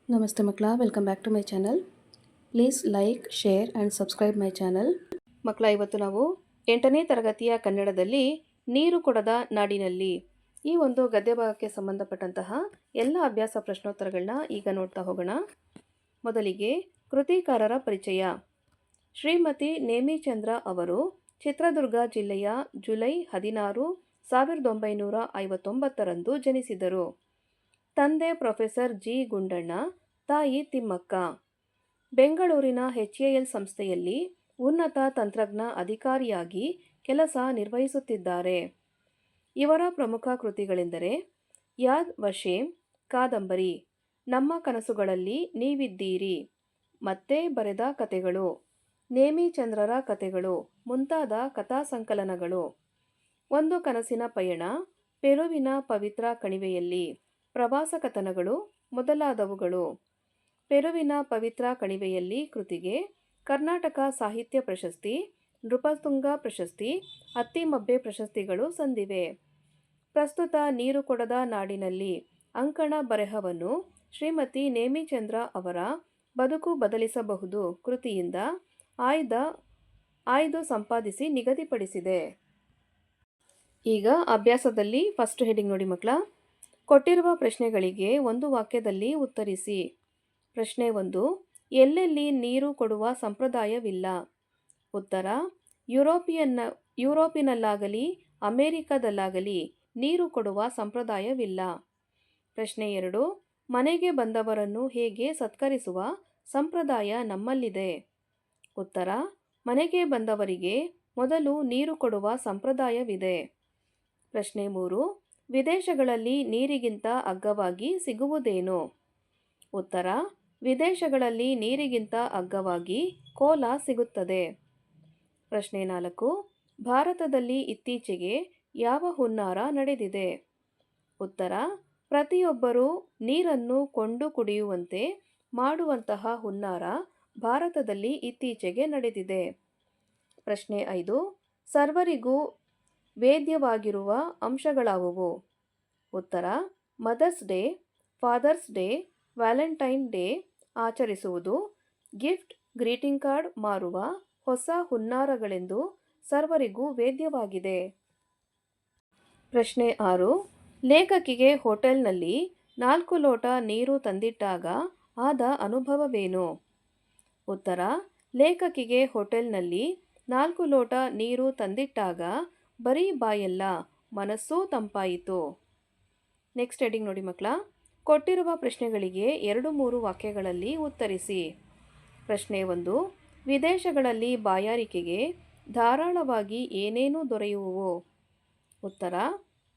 ನಮಸ್ತೆ ಮಕ್ಕಳ, welcome back to my channel. Please like, share and subscribe my channel. ಮಕ್ಕಳ, ಇವತ್ತು ನಾವು 8ನೇ ತರಗತಿಯ ಕನ್ನಡದಲ್ಲಿ ನೀರು ಕೊಡದ ನಾಡಿನಲ್ಲಿ ಈ ಒಂದು ಗದ್ಯ ಭಾಗಕ್ಕೆ ಸಂಬಂಧಪಟ್ಟಂತಹ ಎಲ್ಲ ಅಭ್ಯಾಸ ಪ್ರಶ್ನೋತ್ತರಗಳನ್ನ ಈಗ ನೋಡ್ತಾ ಹೋಗೋಣ. ಮೊದಲಿಗೆ ಕೃತಿಕಾರರ ಪರಿಚಯ. ಶ್ರೀಮತಿ ನೇಮಿಚಂದ್ರ ಅವರು ಚಿತ್ರದುರ್ಗ ಜಿಲ್ಲೆಯ ಜುಲೈ 16, 1959ರಂದು ಜನಿಸಿದರು. ತಂದೆ ಪ್ರೊಫೆಸರ್ ಜಿ ಗುಂಡಣ್ಣ, ತಾಯಿ ತಿಮ್ಮಕ್ಕ. ಬೆಂಗಳೂರಿನ HAL ಸಂಸ್ಥೆಯಲ್ಲಿ ಉನ್ನತ ತಂತ್ರಜ್ಞ ಅಧಿಕಾರಿಯಾಗಿ ಕೆಲಸ ನಿರ್ವಹಿಸುತ್ತಿದ್ದಾರೆ. ಇವರ ಪ್ರಮುಖ ಕೃತಿಗಳೆಂದರೆ ಯಾದ್ ವಶೇಂ ಕಾದಂಬರಿ, ನಮ್ಮ ಕನಸುಗಳಲ್ಲಿ ನೀವಿದ್ದೀರಿ, ಮತ್ತೆ ಬರೆದ ಕತೆಗಳು, ನೇಮಿಚಂದ್ರರ ಕತೆಗಳು ಮುಂತಾದ ಕಥಾ ಸಂಕಲನಗಳು, ಒಂದು ಕನಸಿನ ಪಯಣ, ಪೆರುವಿನ ಪವಿತ್ರ ಕಣಿವೆಯಲ್ಲಿ, ಪ್ರವಾಸ ಕಥನಗಳು ಮೊದಲಾದವುಗಳು. ಪೆರುವಿನ ಪವಿತ್ರ ಕಣಿವೆಯಲ್ಲಿ ಕೃತಿಗೆ ಕರ್ನಾಟಕ ಸಾಹಿತ್ಯ ಪ್ರಶಸ್ತಿ, ನೃಪತುಂಗ ಪ್ರಶಸ್ತಿ, ಅತ್ತಿಮಬ್ಬೆ ಪ್ರಶಸ್ತಿಗಳು ಸಂದಿವೆ. ಪ್ರಸ್ತುತ ನೀರು ಕೊಡದ ನಾಡಿನಲ್ಲಿ ಅಂಕಣ ಬರೆಹವನ್ನು ಶ್ರೀಮತಿ ನೇಮಿಚಂದ್ರ ಅವರ ಬದುಕು ಬದಲಿಸಬಹುದು ಕೃತಿಯಿಂದ ಆಯ್ದು ಸಂಪಾದಿಸಿ ನಿಗದಿಪಡಿಸಿದೆ. ಈಗ ಅಭ್ಯಾಸದಲ್ಲಿ ಫಸ್ಟ್ ಹೆಡಿಂಗ್ ನೋಡಿ ಮಕ್ಕಳ. ಕೊಟ್ಟಿರುವ ಪ್ರಶ್ನೆಗಳಿಗೆ ಒಂದು ವಾಕ್ಯದಲ್ಲಿ ಉತ್ತರಿಸಿ. ಪ್ರಶ್ನೆ 1, ಎಲ್ಲೆಲ್ಲಿ ನೀರು ಕೊಡುವ ಸಂಪ್ರದಾಯವಿಲ್ಲ? ಉತ್ತರ: ಯುರೋಪಿನಲ್ಲಾಗಲಿ ಅಮೆರಿಕದಲ್ಲಾಗಲಿ ನೀರು ಕೊಡುವ ಸಂಪ್ರದಾಯವಿಲ್ಲ. ಪ್ರಶ್ನೆ 2, ಮನೆಗೆ ಬಂದವರನ್ನು ಹೇಗೆ ಸತ್ಕರಿಸುವ ಸಂಪ್ರದಾಯ ನಮ್ಮಲ್ಲಿದೆ? ಉತ್ತರ: ಮನೆಗೆ ಬಂದವರಿಗೆ ಮೊದಲು ನೀರು ಕೊಡುವ ಸಂಪ್ರದಾಯವಿದೆ. ಪ್ರಶ್ನೆ 3, ವಿದೇಶಗಳಲ್ಲಿ ನೀರಿಗಿಂತ ಅಗ್ಗವಾಗಿ ಸಿಗುವುದೇನು? ಉತ್ತರ: ವಿದೇಶಗಳಲ್ಲಿ ನೀರಿಗಿಂತ ಅಗ್ಗವಾಗಿ ಕೋಲ ಸಿಗುತ್ತದೆ. ಪ್ರಶ್ನೆ 4, ಭಾರತದಲ್ಲಿ ಇತ್ತೀಚೆಗೆ ಯಾವ ಹುನ್ನಾರ ನಡೆದಿದೆ? ಉತ್ತರ: ಪ್ರತಿಯೊಬ್ಬರೂ ನೀರನ್ನು ಕೊಂಡು ಕುಡಿಯುವಂತೆ ಮಾಡುವಂತಹ ಹುನ್ನಾರ ಭಾರತದಲ್ಲಿ ಇತ್ತೀಚೆಗೆ ನಡೆದಿದೆ. ಪ್ರಶ್ನೆ 5, ಸರ್ವರಿಗೂ ವೇದ್ಯವಾಗಿರುವ ಅಂಶಗಳಾವುವು? ಉತ್ತರ: Mother's Day, Father's Day, Valentine Day ಆಚರಿಸುವುದು, ಗಿಫ್ಟ್, ಗ್ರೀಟಿಂಗ್ ಕಾರ್ಡ್ ಮಾರುವ ಹೊಸ ಹುನ್ನಾರಗಳೆಂದು ಸರ್ವರಿಗೂ ವೇದ್ಯವಾಗಿದೆ. ಪ್ರಶ್ನೆ 6, ಲೇಖಕಿಗೆ ಹೋಟೆಲ್ನಲ್ಲಿ 4 ಲೋಟ ನೀರು ತಂದಿಟ್ಟಾಗ ಆದ ಅನುಭವವೇನು? ಉತ್ತರ: ಲೇಖಕಿಗೆ ಹೋಟೆಲ್ನಲ್ಲಿ 4 ಲೋಟ ನೀರು ತಂದಿಟ್ಟಾಗ ಬರೀ ಬಾಯಲ್ಲ, ಮನಸ್ಸೂ ತಂಪಾಯಿತು. ನೆಕ್ಸ್ಟ್ ಹೆಡಿಂಗ್ ನೋಡಿ ಮಕ್ಕಳ. ಕೊಟ್ಟಿರುವ ಪ್ರಶ್ನೆಗಳಿಗೆ 2-3 ವಾಕ್ಯಗಳಲ್ಲಿ ಉತ್ತರಿಸಿ. ಪ್ರಶ್ನೆ 1, ವಿದೇಶಗಳಲ್ಲಿ ಬಾಯಾರಿಕೆಗೆ ಧಾರಾಳವಾಗಿ ಏನೇನು ದೊರೆಯುವುವು? ಉತ್ತರ: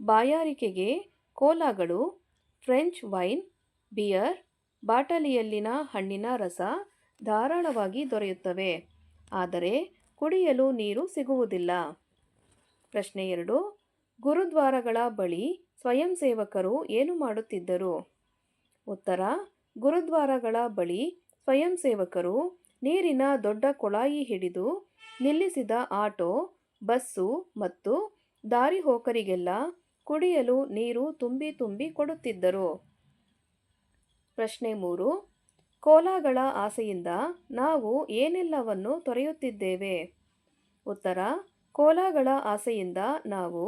ಬಾಯಾರಿಕೆಗೆ ಕೋಲಾಗಳು, ಫ್ರೆಂಚ್ ವೈನ್, ಬಿಯರ್, ಬಾಟಲಿಯಲ್ಲಿನ ಹಣ್ಣಿನ ರಸ ಧಾರಾಳವಾಗಿ ದೊರೆಯುತ್ತವೆ. ಆದರೆ ಕುಡಿಯಲು ನೀರು ಸಿಗುವುದಿಲ್ಲ. ಪ್ರಶ್ನೆ 2, ಗುರುದ್ವಾರಗಳ ಬಳಿ ಸ್ವಯಂ ಸೇವಕರು ಏನು ಮಾಡುತ್ತಿದ್ದರು? ಉತ್ತರ: ಗುರುದ್ವಾರಗಳ ಬಳಿ ಸ್ವಯಂ ಸೇವಕರು ನೀರಿನ ದೊಡ್ಡ ಕೊಳಾಯಿ ಹಿಡಿದು ನಿಲ್ಲಿಸಿದ ಆಟೋ, ಬಸ್ಸು ಮತ್ತು ದಾರಿಹೋಕರಿಗೆಲ್ಲ ಕುಡಿಯಲು ನೀರು ತುಂಬಿ ತುಂಬಿ ಕೊಡುತ್ತಿದ್ದರು. ಪ್ರಶ್ನೆ 3, ಕೋಲಾಗಳ ಆಸೆಯಿಂದ ನಾವು ಏನೆಲ್ಲವನ್ನು ತೊರೆಯುತ್ತಿದ್ದೇವೆ? ಉತ್ತರ: ಕೋಲಾಗಳ ಆಸೆಯಿಂದ ನಾವು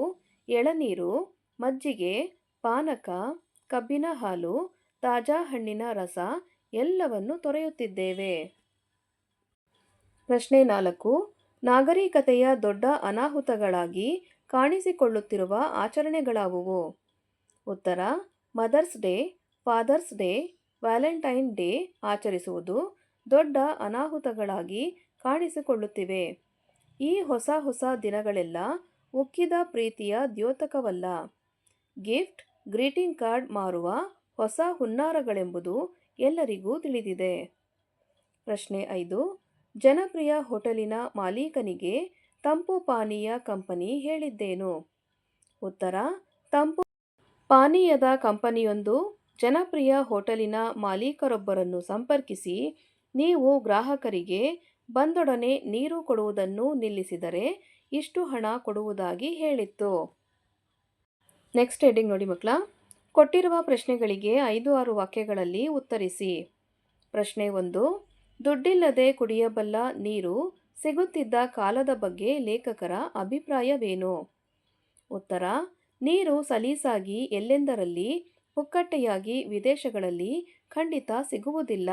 ಎಳನೀರು, ಮಜ್ಜಿಗೆ, ಪಾನಕ, ಕಬ್ಬಿನ ಹಾಲು, ತಾಜಾ ಹಣ್ಣಿನ ರಸ ಎಲ್ಲವನ್ನು ತೊರೆಯುತ್ತಿದ್ದೇವೆ. ಪ್ರಶ್ನೆ 4, ನಾಗರಿಕತೆಯ ದೊಡ್ಡ ಅನಾಹುತಗಳಾಗಿ ಕಾಣಿಸಿಕೊಳ್ಳುತ್ತಿರುವ ಆಚರಣೆಗಳಾವುವು? ಉತ್ತರ: Mother's Day, Father's Day, Valentine Day ಆಚರಿಸುವುದು ದೊಡ್ಡ ಅನಾಹುತಗಳಾಗಿ ಕಾಣಿಸಿಕೊಳ್ಳುತ್ತಿವೆ. ಈ ಹೊಸ ಹೊಸ ದಿನಗಳೆಲ್ಲ ಉಕ್ಕಿದ ಪ್ರೀತಿಯ ದ್ಯೋತಕವಲ್ಲ, ಗಿಫ್ಟ್, ಗ್ರೀಟಿಂಗ್ ಕಾರ್ಡ್ ಮಾರುವ ಹೊಸ ಹುನ್ನಾರಗಳೆಂಬುದು ಎಲ್ಲರಿಗೂ ತಿಳಿದಿದೆ. ಪ್ರಶ್ನೆ 5, ಜನಪ್ರಿಯ ಹೋಟೆಲಿನ ಮಾಲೀಕನಿಗೆ ತಂಪು ಪಾನೀಯ ಕಂಪನಿ ಹೇಳಿದ್ದೇನು? ಉತ್ತರ: ತಂಪು ಪಾನೀಯದ ಕಂಪನಿಯೊಂದು ಜನಪ್ರಿಯ ಹೋಟೆಲಿನ ಮಾಲೀಕರೊಬ್ಬರನ್ನು ಸಂಪರ್ಕಿಸಿ, ನೀವು ಗ್ರಾಹಕರಿಗೆ ಬಂದೊಡನೆ ನೀರು ಕೊಡುವುದನ್ನು ನಿಲ್ಲಿಸಿದರೆ ಇಷ್ಟು ಹಣ ಕೊಡುವುದಾಗಿ ಹೇಳಿತ್ತು. ನೆಕ್ಸ್ಟ್ ಹೆಡಿಂಗ್ ನೋಡಿ ಮಕ್ಕಳ. ಕೊಟ್ಟಿರುವ ಪ್ರಶ್ನೆಗಳಿಗೆ 5-6 ವಾಕ್ಯಗಳಲ್ಲಿ ಉತ್ತರಿಸಿ. ಪ್ರಶ್ನೆ 1. ದುಡ್ಡಿಲ್ಲದೆ ಕುಡಿಯಬಲ್ಲ ನೀರು ಸಿಗುತ್ತಿದ್ದ ಕಾಲದ ಬಗ್ಗೆ ಲೇಖಕರ ಅಭಿಪ್ರಾಯವೇನು? ಉತ್ತರ: ನೀರು ಸಲೀಸಾಗಿ ಎಲ್ಲೆಂದರಲ್ಲಿ ಪುಕ್ಕಟ್ಟೆಯಾಗಿ ವಿದೇಶಗಳಲ್ಲಿ ಖಂಡಿತ ಸಿಗುವುದಿಲ್ಲ.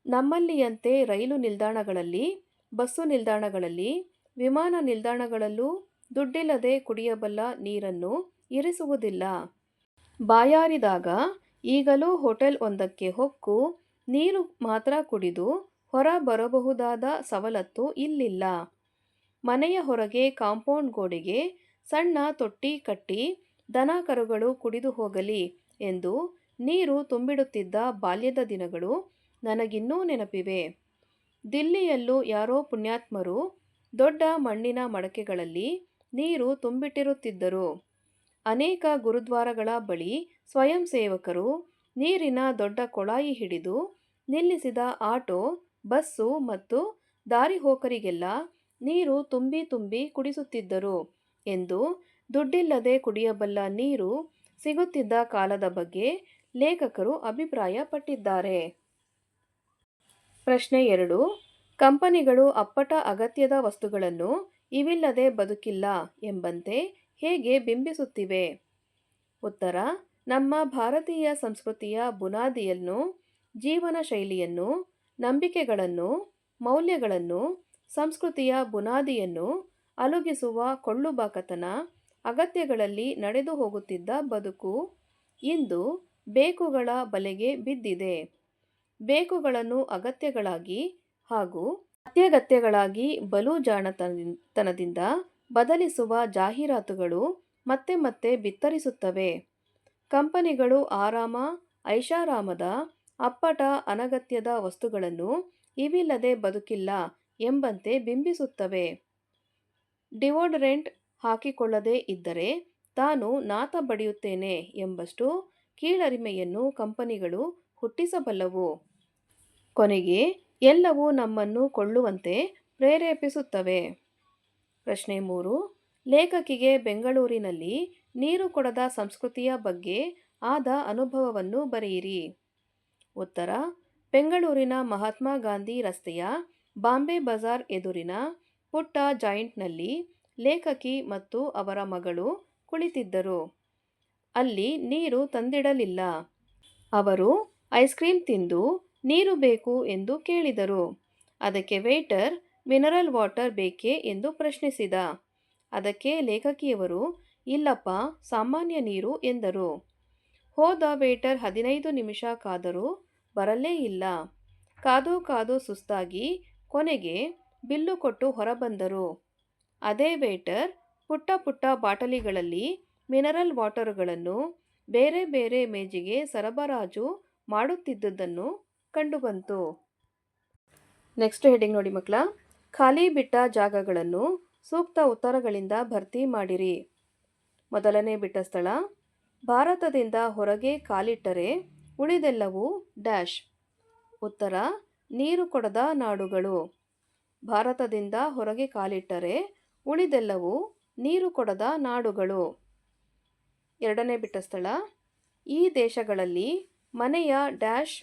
ನಮ್ಮಲ್ಲಿಯಂತೆ ರೈಲು ನಿಲ್ದಾಣಗಳಲ್ಲಿ, ಬಸ್ಸು ನಿಲ್ದಾಣಗಳಲ್ಲಿ, ವಿಮಾನ ನಿಲ್ದಾಣಗಳಲ್ಲೂ ದುಡ್ಡಿಲ್ಲದೆ ಕುಡಿಯಬಲ್ಲ ನೀರನ್ನು ಇರಿಸುವುದಿಲ್ಲ. ಬಾಯಾರಿದಾಗ ಈಗಲೂ ಹೋಟೆಲ್ ಒಂದಕ್ಕೆ ಹೊಕ್ಕು ನೀರು ಮಾತ್ರ ಕುಡಿದು ಹೊರ ಬರಬಹುದಾದ ಸವಲತ್ತು ಇಲ್ಲಿಲ್ಲ. ಮನೆಯ ಹೊರಗೆ ಕಾಂಪೌಂಡ್ ಗೋಡೆಗೆ ಸಣ್ಣ ತೊಟ್ಟಿ ಕಟ್ಟಿ ದನ ಕರುಗಳು ಕುಡಿದು ಹೋಗಲಿ ಎಂದು ನೀರು ತುಂಬಿಡುತ್ತಿದ್ದ ಬಾಲ್ಯದ ದಿನಗಳು ನನಗಿನ್ನೂ ನೆನಪಿವೆ. ದಿಲ್ಲಿಯಲ್ಲೂ ಯಾರೋ ಪುಣ್ಯಾತ್ಮರು ದೊಡ್ಡ ಮಣ್ಣಿನ ಮಡಕೆಗಳಲ್ಲಿ ನೀರು ತುಂಬಿಟ್ಟಿರುತ್ತಿದ್ದರು. ಅನೇಕ ಗುರುದ್ವಾರಗಳ ಬಳಿ ಸ್ವಯಂ ಸೇವಕರು ನೀರಿನ ದೊಡ್ಡ ಕೊಳಾಯಿ ಹಿಡಿದು ನಿಲ್ಲಿಸಿದ ಆಟೋ, ಬಸ್ಸು ಮತ್ತು ದಾರಿಹೋಕರಿಗೆಲ್ಲ ನೀರು ತುಂಬಿ ತುಂಬಿ ಕುಡಿಸುತ್ತಿದ್ದರು ಎಂದು ದುಡ್ಡಿಲ್ಲದೆ ಕುಡಿಯಬಲ್ಲ ನೀರು ಸಿಗುತ್ತಿದ್ದ ಕಾಲದ ಬಗ್ಗೆ ಲೇಖಕರು ಅಭಿಪ್ರಾಯಪಟ್ಟಿದ್ದಾರೆ. ಪ್ರಶ್ನೆ 2. ಕಂಪನಿಗಳು ಅಪ್ಪಟ ಅಗತ್ಯದ ವಸ್ತುಗಳನ್ನು ಇವಿಲ್ಲದೆ ಬದುಕಿಲ್ಲ ಎಂಬಂತೆ ಹೇಗೆ ಬಿಂಬಿಸುತ್ತಿವೆ? ಉತ್ತರ: ನಮ್ಮ ಭಾರತೀಯ ಸಂಸ್ಕೃತಿಯ ಬುನಾದಿಯನ್ನು, ಜೀವನ ಶೈಲಿಯನ್ನು, ನಂಬಿಕೆಗಳನ್ನು, ಮೌಲ್ಯಗಳನ್ನು, ಸಂಸ್ಕೃತಿಯ ಬುನಾದಿಯನ್ನು ಅಲುಗಿಸುವ ಕೊಳ್ಳುಬಾಕತನ, ಅಗತ್ಯಗಳಲ್ಲಿ ನಡೆದು ಹೋಗುತ್ತಿದ್ದ ಬದುಕು ಇಂದು ಬೇಕುಗಳ ಬಲೆಗೆ ಬಿದ್ದಿದೆ. ಬೇಕುಗಳನ್ನು ಅಗತ್ಯಗಳಾಗಿ ಹಾಗೂ ಅತ್ಯಗತ್ಯಗಳಾಗಿ ಬಲು ಜಾಣತನದಿಂದ ಬದಲಿಸುವ ಜಾಹೀರಾತುಗಳು ಮತ್ತೆ ಮತ್ತೆ ಬಿತ್ತರಿಸುತ್ತವೆ. ಕಂಪನಿಗಳು ಆರಾಮ, ಐಷಾರಾಮದ, ಅಪ್ಪಟ ಅನಗತ್ಯದ ವಸ್ತುಗಳನ್ನು ಇವಿಲ್ಲದೆ ಬದುಕಿಲ್ಲ ಎಂಬಂತೆ ಬಿಂಬಿಸುತ್ತವೆ. ಡಿವೋಡರೆಂಟ್ ಹಾಕಿಕೊಳ್ಳದೇ ಇದ್ದರೆ ತಾನು ನಾತ ಬಡಿಯುತ್ತೇನೆ ಎಂಬಷ್ಟು ಕೀಳರಿಮೆಯನ್ನು ಕಂಪನಿಗಳು ಹುಟ್ಟಿಸಬಲ್ಲವು. ಕೊನೆಗೆ ಎಲ್ಲವೂ ನಮ್ಮನ್ನು ಕೊಳ್ಳುವಂತೆ ಪ್ರೇರೇಪಿಸುತ್ತವೆ. ಪ್ರಶ್ನೆ 3. ಲೇಖಕಿಗೆ ಬೆಂಗಳೂರಿನಲ್ಲಿ ನೀರು ಕೊಡದ ಸಂಸ್ಕೃತಿಯ ಬಗ್ಗೆ ಆದ ಅನುಭವವನ್ನು ಬರೆಯಿರಿ. ಉತ್ತರ: ಬೆಂಗಳೂರಿನ ಮಹಾತ್ಮ ಗಾಂಧಿ ರಸ್ತೆಯ ಬಾಂಬೆ ಬಜಾರ್ ಎದುರಿನ ಪುಟ್ಟ ಜಾಯಿಂಟ್ನಲ್ಲಿ ಲೇಖಕಿ ಮತ್ತು ಅವರ ಮಗಳು ಕುಳಿತಿದ್ದರು. ಅಲ್ಲಿ ನೀರು ತಂದಿಡಲಿಲ್ಲ. ಅವರು ಐಸ್ಕ್ರೀಂ ತಿಂದು ನೀರು ಬೇಕು ಎಂದು ಕೇಳಿದರು. ಅದಕ್ಕೆ ವೇಟರ್ ಮಿನರಲ್ ವಾಟರ್ ಬೇಕೇ ಎಂದು ಪ್ರಶ್ನಿಸಿದ. ಅದಕ್ಕೆ ಲೇಖಕಿಯವರು ಇಲ್ಲಪ್ಪ, ಸಾಮಾನ್ಯ ನೀರು ಎಂದರು. ಹೋದ ವೇಟರ್ 15 ನಿಮಿಷ ಕಾದರೂ ಬರಲೇ ಇಲ್ಲ. ಕಾದು ಕಾದು ಸುಸ್ತಾಗಿ ಕೊನೆಗೆ ಬಿಲ್ಲು ಕೊಟ್ಟು ಹೊರಬಂದರು. ಅದೇ ವೇಟರ್ ಪುಟ್ಟ ಪುಟ್ಟ ಬಾಟಲಿಗಳಲ್ಲಿ ಮಿನರಲ್ ವಾಟರುಗಳನ್ನು ಬೇರೆ ಬೇರೆ ಮೇಜಿಗೆ ಸರಬರಾಜು ಮಾಡುತ್ತಿದ್ದುದನ್ನು ಕಂಡುಬಂತು. ನೆಕ್ಸ್ಟ್ ಹೆಡಿಂಗ್ ನೋಡಿ ಮಕ್ಕಳ. ಖಾಲಿ ಬಿಟ್ಟ ಜಾಗಗಳನ್ನು ಸೂಕ್ತ ಉತ್ತರಗಳಿಂದ ಭರ್ತಿ ಮಾಡಿರಿ. ಮೊದಲನೇ ಬಿಟ್ಟ ಸ್ಥಳ: ಭಾರತದಿಂದ ಹೊರಗೆ ಕಾಲಿಟ್ಟರೆ ಉಳಿದೆಲ್ಲವೂ ಡ್ಯಾಶ್. ಉತ್ತರ: ನೀರು ಕೊಡದ ನಾಡುಗಳು. ಭಾರತದಿಂದ ಹೊರಗೆ ಕಾಲಿಟ್ಟರೆ ಉಳಿದೆಲ್ಲವೂ ನೀರು ಕೊಡದ ನಾಡುಗಳು. ಎರಡನೇ ಬಿಟ್ಟ ಸ್ಥಳ: ಈ ದೇಶಗಳಲ್ಲಿ ಮನೆಯ ಡ್ಯಾಶ್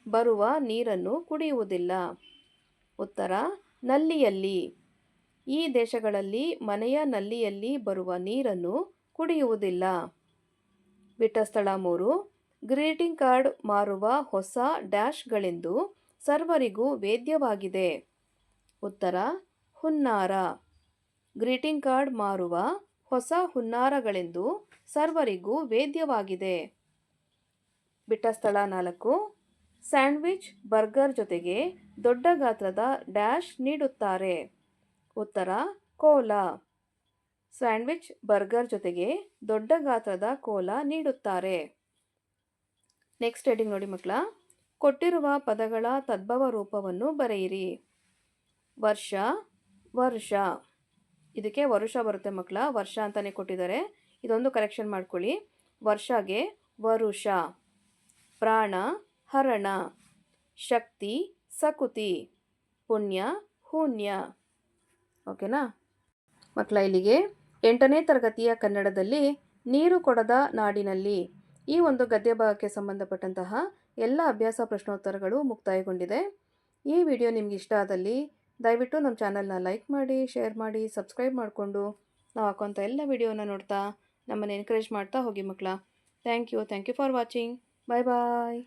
ಬರುವ ನೀರನ್ನು ಕುಡಿಯುವುದಿಲ್ಲ. ಉತ್ತರ: ನಲ್ಲಿಯಲ್ಲಿ. ಈ ದೇಶಗಳಲ್ಲಿ ಮನೆಯ ನಲ್ಲಿಯಲ್ಲಿ ಬರುವ ನೀರನ್ನು ಕುಡಿಯುವುದಿಲ್ಲ. ಬಿಟ್ಟ ಸ್ಥಳ 3. ಗ್ರೀಟಿಂಗ್ ಕಾರ್ಡ್ ಮಾರುವ ಹೊಸ ಡ್ಯಾಶ್ಗಳೆಂದು ಸರ್ವರಿಗೂ ವೇದ್ಯವಾಗಿದೆ. ಉತ್ತರ: ಹುನ್ನಾರ. ಗ್ರೀಟಿಂಗ್ ಕಾರ್ಡ್ ಮಾರುವ ಹೊಸ ಹುನ್ನಾರಗಳೆಂದು ಸರ್ವರಿಗೂ ವೇದ್ಯವಾಗಿದೆ. ಬಿಟ್ಟ ಸ್ಥಳ 4. ಸ್ಯಾಂಡ್ವಿಚ್ ಬರ್ಗರ್ ಜೊತೆಗೆ ದೊಡ್ಡ ಗಾತ್ರದ ಡ್ಯಾಶ್ ನೀಡುತ್ತಾರೆ. ಉತ್ತರ: ಕೋಲಾ. ಸ್ಯಾಂಡ್ವಿಚ್ ಬರ್ಗರ್ ಜೊತೆಗೆ ದೊಡ್ಡ ಗಾತ್ರದ ಕೋಲಾ ನೀಡುತ್ತಾರೆ. ನೆಕ್ಸ್ಟ್ ಹೆಡಿಂಗ್ ನೋಡಿ ಮಕ್ಕಳ. ಕೊಟ್ಟಿರುವ ಪದಗಳ ತದ್ಭವ ರೂಪವನ್ನು ಬರೆಯಿರಿ. ವರ್ಷ, ವರುಷ. ಇದಕ್ಕೆ ವರುಷ ಬರುತ್ತೆ ಮಕ್ಕಳ, ವರ್ಷ ಅಂತಾನೆ ಕೊಟ್ಟಿದ್ದಾರೆ. ಇದೊಂದು ಕರೆಕ್ಷನ್ ಮಾಡ್ಕೊಳ್ಳಿ. ವರ್ಷಗೆ ವರುಷ. ಪ್ರಾಣ, ಹರಣ. ಶಕ್ತಿ, ಸಕುತಿ. ಪುಣ್ಯ, ಹೂನ್ಯ. ಓಕೆನಾ ಮಕ್ಕಳ? ಇಲ್ಲಿಗೆ 8ನೇ ತರಗತಿಯ ಕನ್ನಡದಲ್ಲಿ ನೀರು ಕೊಡದ ನಾಡಿನಲ್ಲಿ ಈ ಒಂದು ಗದ್ಯ ಭಾಗಕ್ಕೆ ಸಂಬಂಧಪಟ್ಟಂತಹ ಎಲ್ಲ ಅಭ್ಯಾಸ ಪ್ರಶ್ನೋತ್ತರಗಳು ಮುಕ್ತಾಯಗೊಂಡಿದೆ. ಈ ವಿಡಿಯೋ ನಿಮ್ಗೆ ಇಷ್ಟ ಆದಲ್ಲಿ ದಯವಿಟ್ಟು ನಮ್ಮ ಚಾನಲ್ನ ಲೈಕ್ ಮಾಡಿ, ಶೇರ್ ಮಾಡಿ, ಸಬ್ಸ್ಕ್ರೈಬ್ ಮಾಡಿಕೊಂಡು ನಾವು ಹಾಕೋಂಥ ಎಲ್ಲ ವಿಡಿಯೋನ ನೋಡ್ತಾ ನಮ್ಮನ್ನು ಎನ್ಕರೇಜ್ ಮಾಡ್ತಾ ಹೋಗಿ ಮಕ್ಕಳ. Thank you for watching. Bye bye.